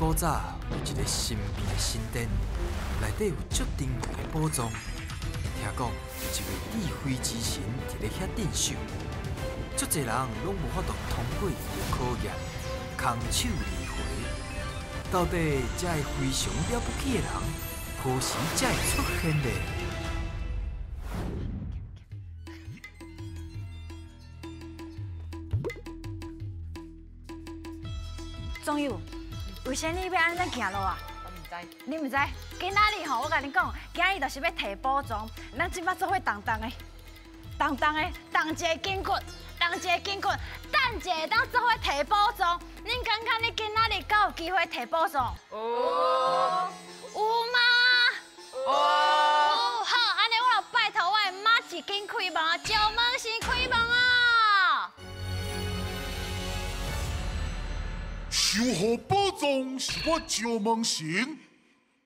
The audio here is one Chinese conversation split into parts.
古早有一个神秘的神殿，内底有足珍贵的宝藏。听讲有一位智慧之神伫咧遐镇守，足侪人拢无法度通过伊的考验，空手而回。到底这个非常了不起的人，何时才会出现呢？总友，为啥你要安尼行路啊？我唔知。你唔知？今仔日吼，我甲你讲，今日就是要摕宝藏。咱即摆做伙动动的，动一个筋骨，动一个筋骨，等一下当做伙摕宝藏。恁感觉你今仔日敢有机会摕宝藏？有吗？好，安尼我就拜托我的马一紧开门啊，石门先开门啊！守护宝藏是我石门神，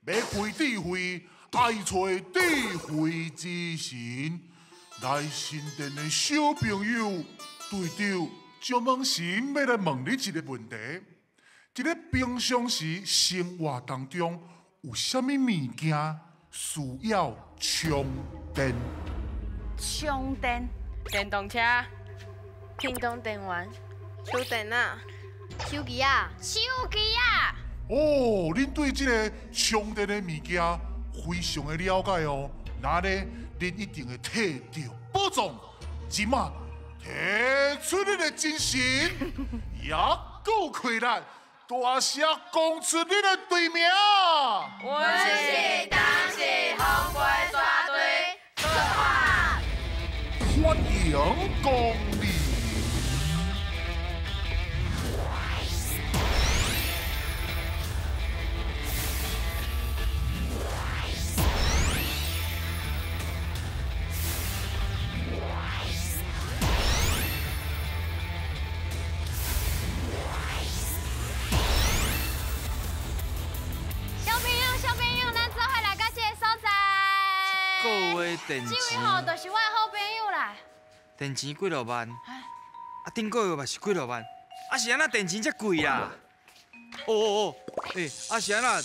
要开智慧，爱找智慧之神。来神殿的小朋友，对着石门神要来问你一个问题：一个平常时生活当中有啥物物件需要充电？充电。电动车、屏东电源、手电啊、手机啊、手机啊！哦，恁对这个充电的物件非常的了解哦。那呢，恁一定会摕到宝藏，即马摕出你的真神，也够困难，大声讲出你的队名。阮是当时红龟沙队出发。欢迎光临。小朋友，咱做伙来到这个所在。各位电这池位，吼，就是我的好朋友啦。电池几落万？顶个月嘛是几落万？是安那电池遮贵啦？是安那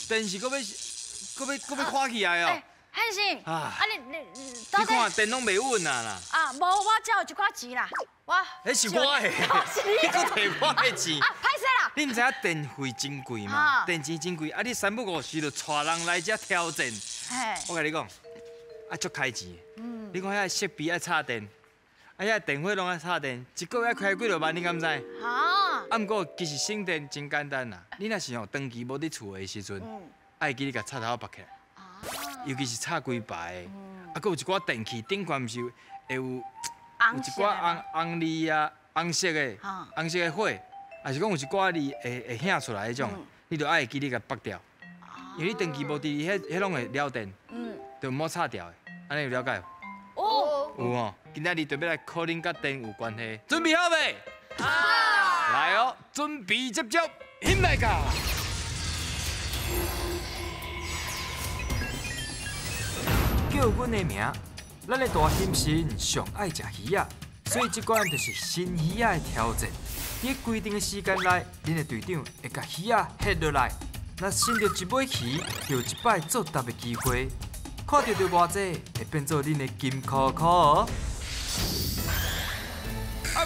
电视搁要垮起来哦？汉信，你看电拢袂稳啦。无，我只有一寡钱啦。迄是我的，你搁摕我的钱？歹势啦！你毋知影电费真贵吗？电池真贵，你三不五时就带人来遮挑战。我甲你讲，足开钱。你看遐设备爱插电，遐电费拢爱插电，一个月开几落万，你敢知？毋过其实省电真简单啦。你若是长期无伫厝的时阵，爱记你甲插头拔起来，尤其是插规排的，搁有一寡电器顶悬毋是会有一寡红字啊、红色的火，还是讲有一寡字会响出来迄种，你着爱记你甲拔掉，因为你电器无伫迄拢会了电，着莫插掉的，安尼有了解无？有哦，今仔日就要来考恁甲电有关系，准备好未？来哦，准备接招，现来噶！叫阮的名，咱的大心神上爱食鱼啊，所以这关就是新鱼仔的挑战。伫规定的时间内，恁的队长会甲鱼仔下落来。若伸到一尾鱼，就有一摆作答的机会。看到着偌济，会变做恁的金箍箍哦。别，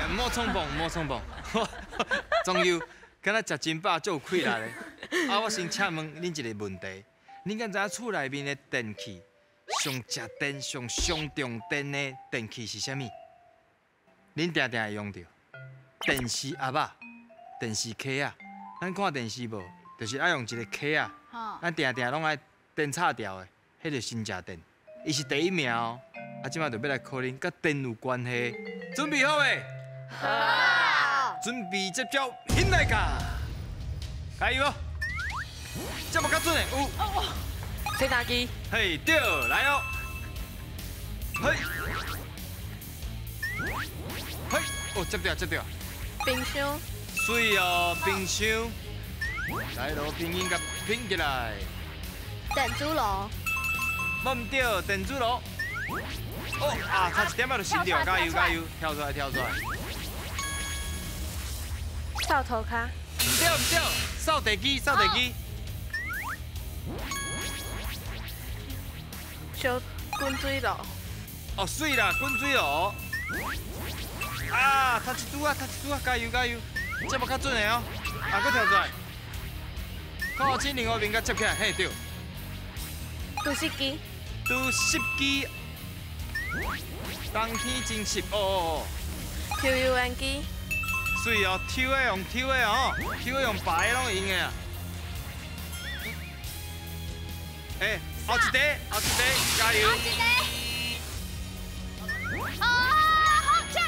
莫冲动。总有，敢若食真饱，足有气力的。我先请问恁一个问题：恁敢知影厝内面的电器上食电、上重电的电器是啥物？恁定会用到电视盒啊、电视壳啊。咱看电视无，就是爱用一个壳啊。咱定拢爱电插掉的，迄就新食电。伊是第一名哦。即摆就要来考恁甲电有关系，准备好未？好。准备接招，现来噶！加油哦！这么较准的有。洗衫机。嘿，对，来哦。嘿，接掉。冰箱。水哦，冰箱。来咯，拼音甲拼起来。电磁炉。无唔对，电磁炉。差一点仔就升到，加油！跳出来！扫涂骹。对唔对？扫地机，扫地机。小滚水路。哦，水啦，滚水哦。啊，头一拄啊，加油加油！这要较准的哦。啊，搁跳出来。靠近另外面甲接起来，嘿对。都湿机。都湿机。冬天真湿哦。抽油烟机。水哦，抽的用抽的哦，抽的用白的拢用的啊。哎，后一题，加油！后一题。哦，好，加！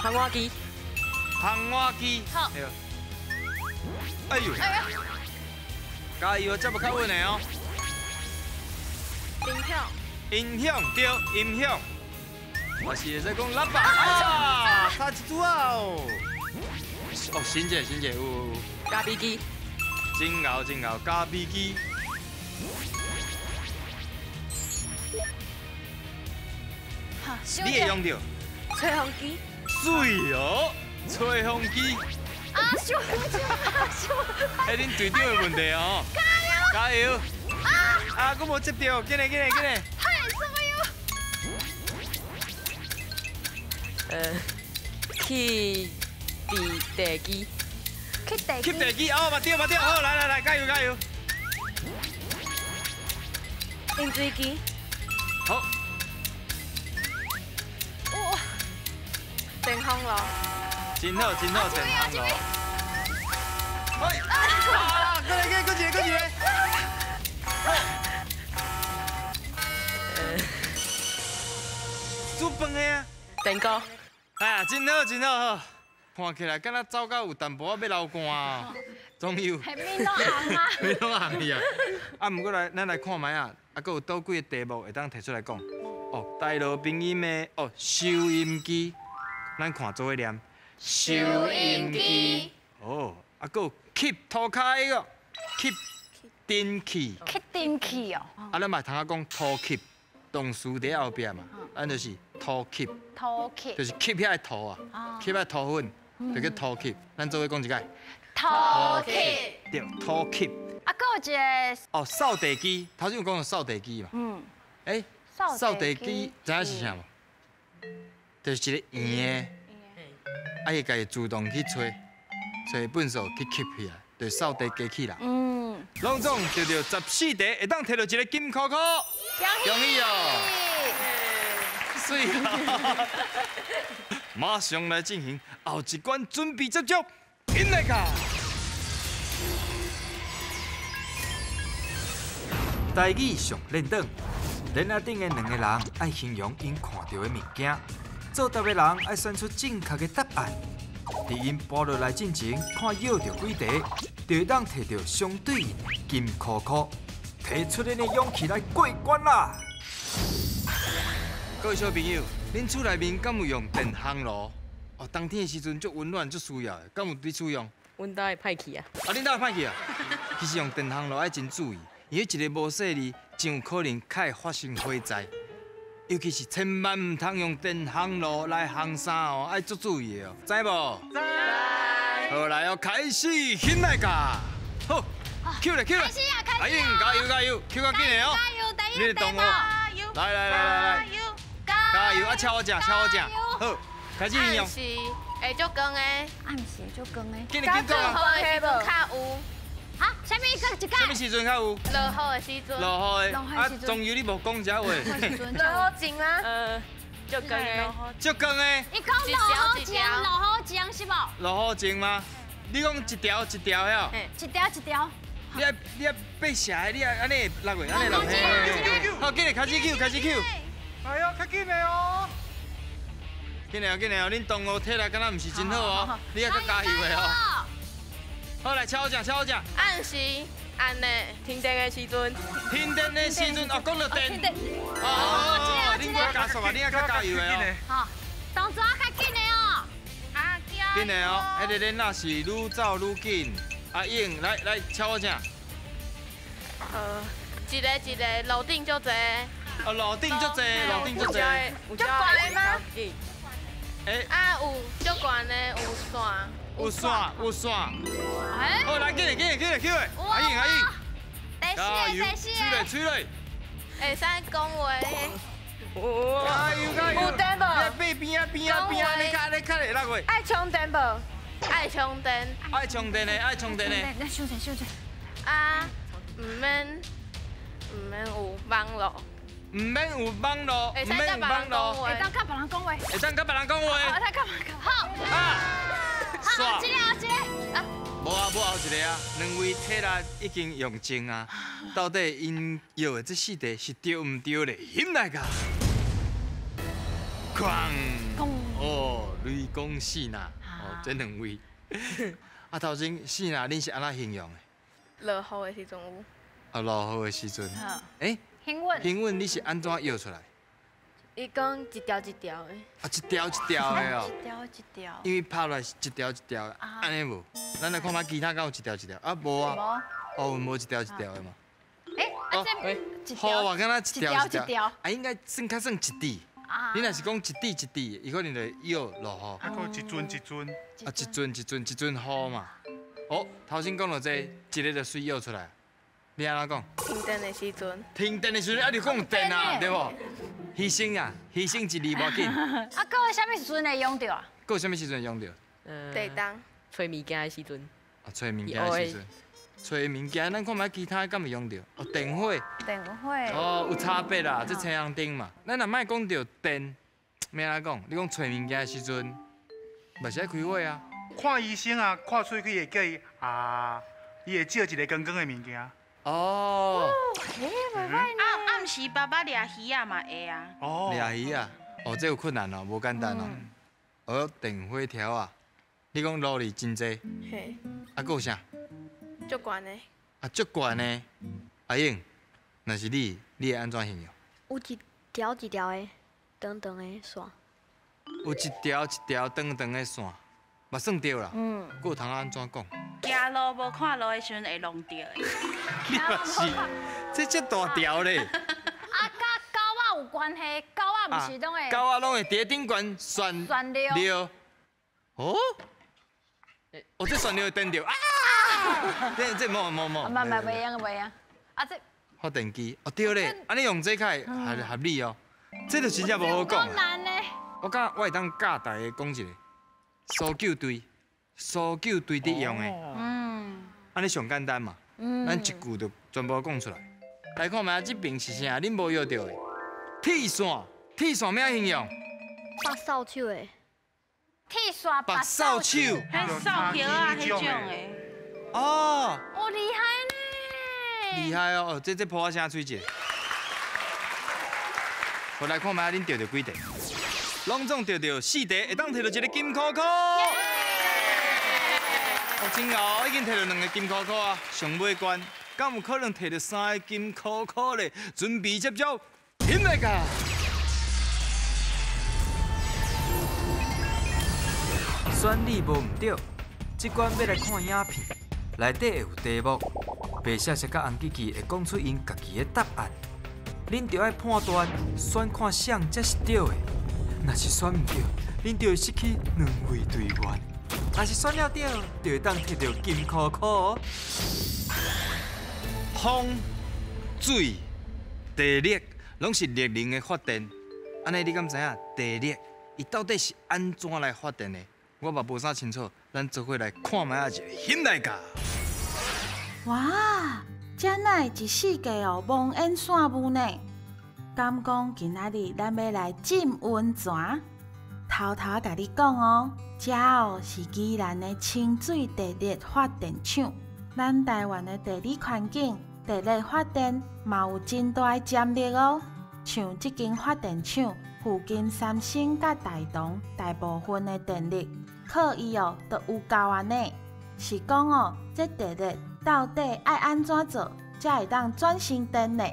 烘碗机。烘碗机。好。哎呦！加油，这要较稳的哦。音响对，音响。我是在讲喇叭啊，差一组啊哦。哦，新姐有。咖啡机。真牛，咖啡机。你会用到？吹风机。水哦，吹风机。啊，小。哎，恁队长的问题哦。加油！啊，我无接到，紧来！太什么哟？去地机。去地机哦，嘛对，好，来，加油！饮水机。好。哇！电风炉。真好，电风炉。哎！啊！过来，过一个。煮饭的啊。电锅。哎，真好。看起来敢若走到有淡薄仔要流汗哦，总有。系面都红啊！面都红去啊！啊，毋过咱来看卖啊，搁有倒几个题目会当提出来讲。哦，大路冰音的哦，收音机，咱看做伙念。收音机。哦，搁有吸涂骹个吸电器。吸电器哦。啊，咱嘛通啊讲涂吸，动词伫后壁嘛，咱就是涂吸。涂吸。就是吸遐个涂啊，吸遐涂粉。就叫涂吸，咱做伙讲一解。涂吸。对，涂吸。啊，搁有一个哦，扫地机，头先有讲到扫地机嘛。哎，扫地机知影是啥无？就是一个圆的，伊家己自动去吹粪扫去吸起来，就是扫地机器人。拢总得到14题，会当摕到一个金箍箍，恭喜哦！水啊！马上来进行后一关，准备接触，进来卡。台语上练档，脸仔顶的两个人爱形容因看到的物件，作答的人爱选出正确的答案。伫因报落来进前，看绕到几题，就会当摕到相对应的金箍箍，提出恁的勇气来过关啦！各位小朋友，恁厝内面敢有用电烘炉？哦，冬天的时阵足温暖，足需要的，敢有伫使用？阮兜会歹去啊。啊，恁兜会歹去啊？其实用电烘炉爱真注意，因为一个无细腻，真有可能较会发生火灾。尤其是千万唔通用电烘炉来烘衫哦，爱足注意的哦，知无？知。好，来哦，开始，现来噶。好，Q 嘞，开始啊，开始啊！加油，Q 较紧的哦。加油，第一，你动哦。来。加油！啊，敲我正。好，开始应用。暗时会足光的。暗时足光的。紧讲啊！落雨的时阵较有。好，啥物个一啥物时阵较有？落雨的时阵。落雨的。啊，终于你无讲这话。落雨前吗？足光的。足光的。伊讲落雨前是无？落雨前吗？你讲一条遐？一条。你啊背写的，你啊安尼落去，安尼落去。好，紧嘞，开始 Q。哎呦，较紧的哦！紧嘞哦，恁同学体力敢若唔是真好哦，你啊较加油的哦。好，来敲我正。暗时安尼停电的时阵。哦，讲到电。哦，恁较加速啊，恁啊较加油的哦。好，动作较紧的哦。啊，紧的哦，迄个恁若是愈走愈紧。阿英，来敲我正。一个楼顶足济。哦，楼顶足济。足悬的吗？啊，有足悬的，有线。有线，有线。哎，好，来，紧嘞！阿英，加油！吹嘞！会使讲话。加油！有电无？边啊！你卡会哪个？爱充电无？爱充电。爱充电的。来收者。啊，唔免有网络。唔免有网络，会使甲别人讲话。会当甲别人讲话。会当甲别人讲话。好。耍。一个。无后一个啊，两位体力已经用尽啊，到底因要的这4题是对唔对咧？现来噶，哐！哦，雷公死呐！哦，这两位。啊，头先死呐，恁是安怎形容的？落雨的时阵有。啊，落雨的时阵。诶，幸运你是安怎摇出来？伊讲一条一条的。啊，一条的哦。一条。因为拍落来是一条的，安尼无？咱来看下其他敢有一条啊，无啊。哦，无一条的嘛。这好啊，敢若一条。啊，应该算较算一滴。你若是讲一滴，伊可能就摇落雨。还有一尊。啊，一尊雨嘛。哦，头先讲到这，一个就水摇出来。你安怎讲？停电的时阵。停电的时阵，啊，就讲电啊，对无？牺牲啊，牺牲一字无要紧。啊，搁有啥物时阵会用到啊？搁有啥物时阵会用到？地当。找物件的时阵。啊，找物件的时阵。找物件，咱看觅其他敢会用到？哦，电火。哦，有差别啦，这太阳灯嘛。咱若莫讲到电，要安怎讲？你讲找物件的时阵，嘛是爱开火啊。看医生啊，看喙齿会叫伊伊会借一个光光的物件。哦。暗时爸爸掠鱼啊嘛会啊。哦。掠鱼啊？哦，这有困难哦，无简单哦。哦，电火条啊，你讲路里真济。嘿。啊，搁有啥？足悬的。啊，足悬的。阿英，若是你会安怎形容？有一条一条的长长的线。有一条一条长长的线，嘛算对啦。搁有通安怎讲？行路无看路的时阵会弄着的。你嘛是，这大条咧。啊，甲狗仔有关系，狗仔毋是拢会。狗仔拢会伫顶悬旋溜。哦。哦，这旋溜会颠着啊！这冇。袂用。啊，这发电机哦对咧，安尼用这较合理哦。这就真正无好讲。够难咧。我会当教大家讲一个搜救队伫用的。安尼上简单嘛。咱一句就全部讲出来。来看觅这边是啥？恁无摇到的。铁线咩形容？白扫帚的。铁线白扫帚。迄扫桥啊，迄种的。哦。哦，厉害呢！厉害哦！这破声吹者。我来看觅恁钓到几题？拢总钓到4题，会当摕到一个金箍箍。哦，真好，已经摕到2个金箍箍啊！上尾关，敢有可能摕到3个金箍箍咧？准备接招，现在噶！选你无唔对，这关要来看影片，内底会有题目，白小姐甲红琪琪会讲出因家己的答案，恁着爱判断，选看谁才是对的。若是选唔对，恁就会失去2位队员；若是选了对，就会当摕到金箍箍。风、水、地力，拢是热能的发电。安尼你敢知影地力伊到底是安怎来发电的？我嘛无啥清楚，咱做伙来看卖一个现代家。哇，这乃一世界哦，蒙烟线雾呢。敢讲今仔日咱要来浸温泉？偷偷甲你讲哦，这哦是宜兰的清水地热发电厂。咱台湾的地理环境，地热发电嘛有真大的潜力哦。像这间发电厂附近三星甲大同大部分的电力，靠伊哦都有够安呢。是讲哦，这地热到底爱安怎做，才会当转成电呢？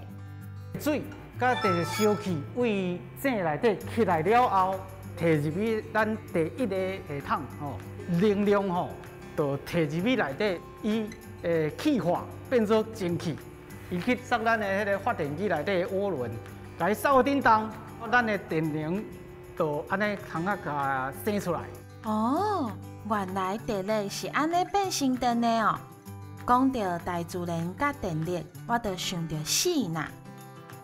水甲地热烧气为井内底起来了后，摕入去咱第一个系统吼，能量吼，就摕入去内底，伊会气化变做蒸汽，伊去送咱的迄个发电机内底的涡轮，来扫叮当，咱的电能就安尼通甲生出来。哦，原来地力是安尼变成电的哦。讲到大自然甲电力，我就想到四呐。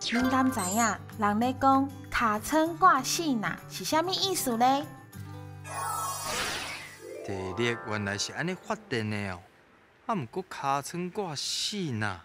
恁敢知影人咧讲尻川挂四呐是啥物意思咧？地力原来是安尼发电的哦，啊，毋过尻川挂四呐，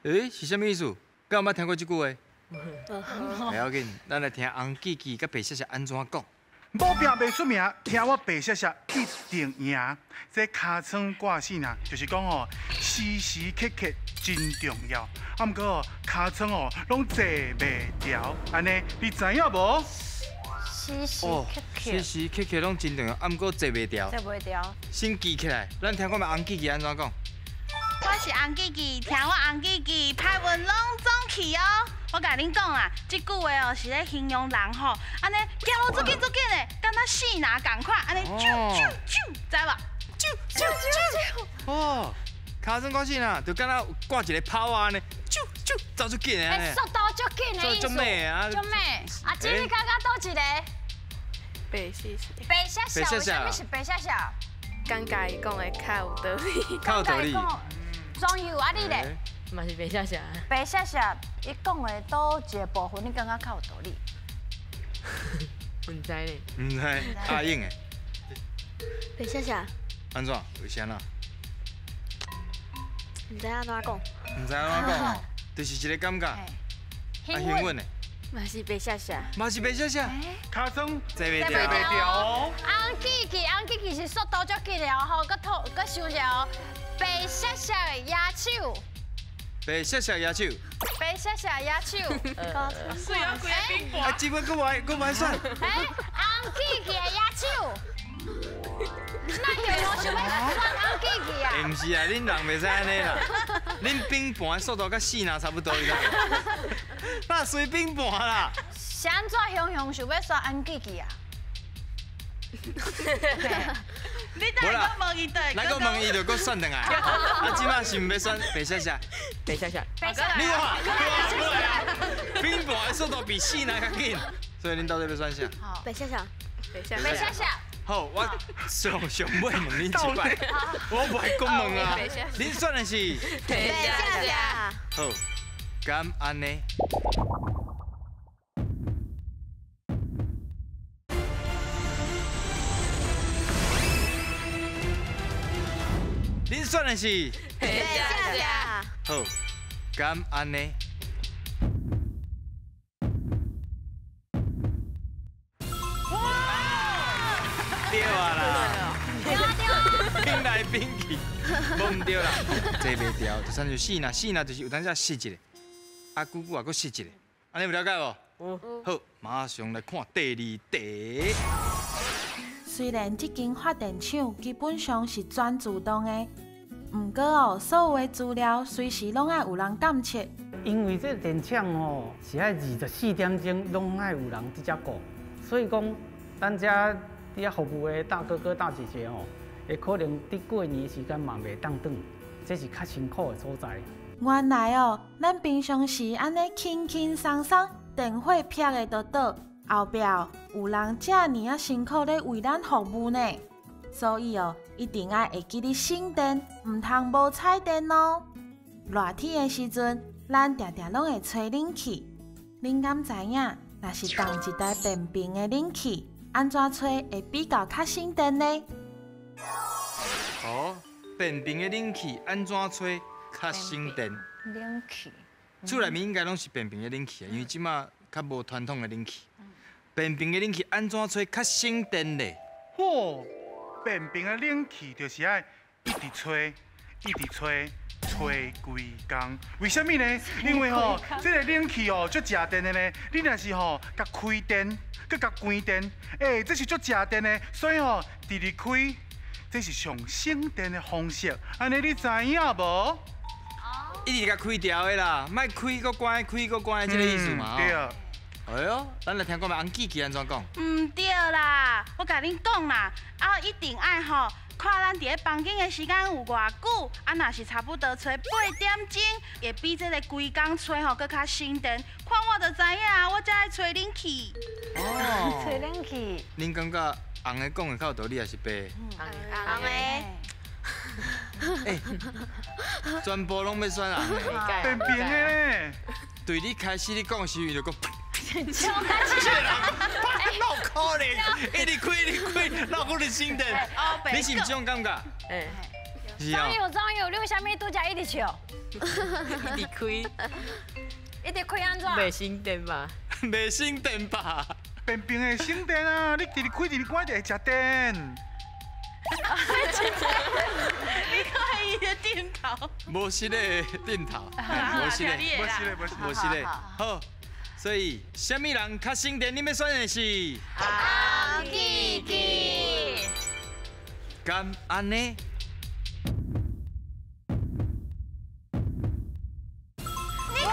是啥物意思？敢有捌听过即句话？袂要紧，咱来听红记记甲白雪雪安怎讲。无拼袂出名，听我白雪雪一定赢。这尻川挂四呐，就是讲哦，时时刻刻真重要。啊，毋过哦，尻川哦，拢坐袂牢，安尼你知影无？时时刻刻，时时刻刻拢真重要，啊，毋过坐袂牢。坐袂牢。先记起来，咱听看觅红记记安怎讲。我是红记记，听我红记记，歹运拢总去哦。我甲恁讲啊，即句话哦是咧形容人吼，安尼行路足紧足紧的，敢若四拿共款，安尼啾啾啾，知无？啾啾啾。哦，尻川挂四呐，就敢若挂一个炮啊安尼，啾啾走出紧的。速度足紧的意思。足美啊！足美。啊，这你感觉倒一个？白雪雪。白雪雪，为什么是白雪雪？感觉伊讲的较有道理。较有道理。总有啊，你咧？嘛是白雪雪。白雪雪，伊讲的倒一个部分，你感觉较有道理？唔知呢。唔知，阿英的。白雪雪，安怎？为啥啦？唔知安怎讲。唔知安怎讲，就是一个感觉。啊，幸运的。嘛是白雪雪。嘛是白雪雪。尻川坐袂坐袂牢哦。红记记是速度足紧的哦，佮想一下哦。白雪雪的野手，白雪雪野手，白雪雪野手，贵啊贵啊冰啊，这摆佫歹选。红记记的野手，那有我想要选红记记啊？毋是啊，恁人袂使安尼啦，恁冰盘的速度甲四呐差不多，你知无？那随冰盘啦。是安怎雄雄想要选红记记啊？你等下搁问伊对，咱搁问伊就搁选转来。啊，即摆是毋要选白雪雪？白雪雪。白雪雪。你看，冰盘的速度比四呐较紧，所以恁到底要选啥？白雪雪，白雪雪。好，我上尾问恁一摆，我不爱讲问啊。恁选的是白雪雪。好，敢安尼？恁选的是白雪雪。好，敢安尼？对啊啦，冰来冰去，无唔对啦，坐袂牢，就算就四呐，四呐就是有当时失一个，啊久久啊搁失一个，安尼有了解无？好，马上来看第二题。虽然这间发电厂基本上是全自动的，不过哦，所有的资料随时拢爱有人监测。因为这电厂哦是爱24点钟拢爱有人伫遮顾，所以讲咱遮伫遐服务的大哥哥大姐姐哦，会可能伫过年的时间嘛袂当转，这是较辛苦的所在。原来哦，咱平常时安尼轻轻松松，电火劈的就倒，后壁有人遮尔啊辛苦咧为咱服务呢。所以哦，一定爱会记得省电，唔通无彩电哦。热天的时阵，咱常常拢会吹冷气。恁敢知影，若是当一台便便的冷气，安怎吹会比较较省电呢？哦，便便的冷气安怎吹较省电？冷气。厝内面应该拢是便便的冷气啊，因为即马较无传统的冷气。便便的冷气安怎吹较省电咧？嚯，便便的冷气就是爱一直吹，一直吹。吹规工，为什么呢？因为吼，这个冷气哦，足食电的呢。你若是吼，甲开电，佮甲关电，这是足食电的，所以吼，直直开，这是上省电的方式。安尼你知影无？一直甲开掉的啦，莫开个关，开个关，这个意思嘛。对啊。哎呦，咱来听看觅红记记安怎讲。唔对啦，我甲恁讲啦，啊一定爱吼。看咱伫咧房间的时间有偌久，啊，若是差不多吹8点钟，会比这个规工吹吼搁较省电。看我就知影，我才爱吹冷气。哦，吹冷气。恁感觉红的讲的较有道理，还是白的？红的。哎，全部拢要选红的，变平的咧。对你开始你讲的时候就讲。超开心！哪可能？一直开，哪可能心的？你是不是这种感觉？哎，是啊。总有，你为虾米拄则一直笑？一直开，一直开安怎？袂心电吧？袂省电吧？变平的省电啊！你直直开，直直关就会食电。你看伊的电头。无实的电头，无实的，无实的。好。所以，什么人较省电？你们选的是红记记。敢安尼？你看，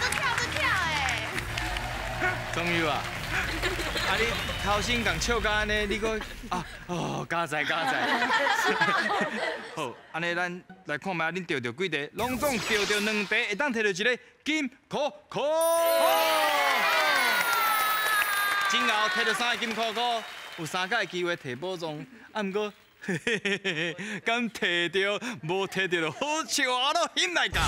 都跳哎！终于啊！啊你头先共笑甲安尼，你讲加载。好，安尼咱来看卖，恁钓到几题？拢总钓到2题，会当摕到一个金箍箍。今后摕到3个金箍箍，有3届机会摕宝藏，啊毋过，敢摕到，无摕到就好笑啊咯，险来甲。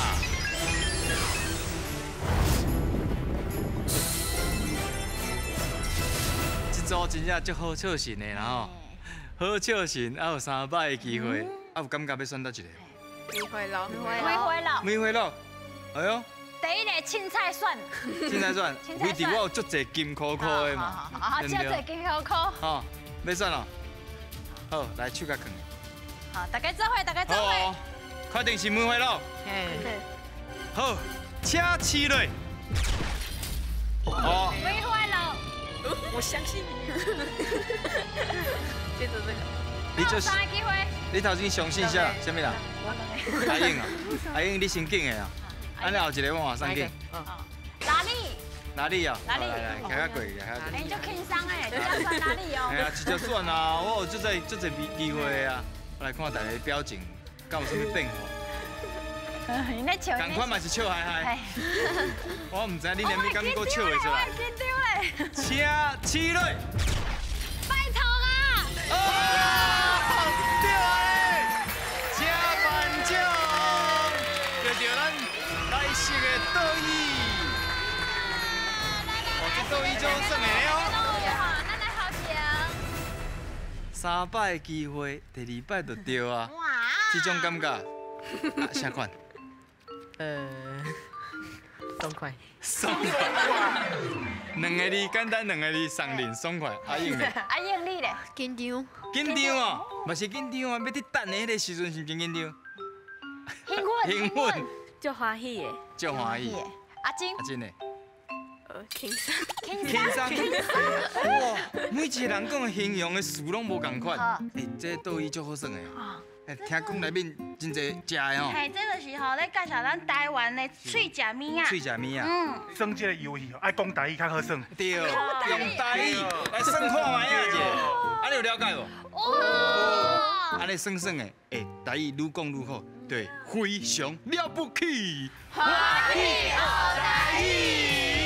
这组真正足好笑神的啦吼，好笑神，啊有3摆的机会，啊有感觉要选到一个？梅花鹿，梅花鹿，哎呦。第一个凊彩选，凊彩选，为伫我有足侪金箍箍的嘛，对不对？足侪金箍箍。好，要选哦。好，来手甲放。好，大家做伙，好，确定是梅花鹿。好，请起来。哦。梅花鹿，我相信你。接着这个。你就3个机会。你头先相信啥？什么人？阿英啊，阿英你先紧的啊。安尼后一个我换上镜。哪里啊？来，开下贵，开下贵。你就轻松诶，你要选哪里哦？哎呀，直接选啊！我有足侪机会啊！我来看大家表情，敢有啥物变化？赶快嘛是笑嗨嗨。我唔知你连咩敢搁笑会出来。请起来。拜托啊！对啊！请颁奖，就咱来色的倒椅。哦，这倒椅就好耍的哦。3摆的机会，第2摆就对啊。这种感觉，啥款？爽快。爽快。2个字简单，2个字上脸爽快。阿英咧？阿英你咧？紧张。紧张哦，嘛是紧张啊！要伫等的迄个时阵是真紧张。兴奋。足欢喜的。足欢喜。阿金。阿金咧？轻松。哇！每一个人讲的形容的词拢无共款。哎，这倒椅足好耍的。哎，听讲内面真侪食的哦。嘿，这个时候咧介绍咱台湾的脆食面啊。脆食面啊。耍这个游戏哦，爱讲台语较好耍。对，用台语来耍看卖啊，姐。啊，你有了解无？哇！安尼耍的，哎，台语愈讲愈好，对，非常了不起。欢喜学台语。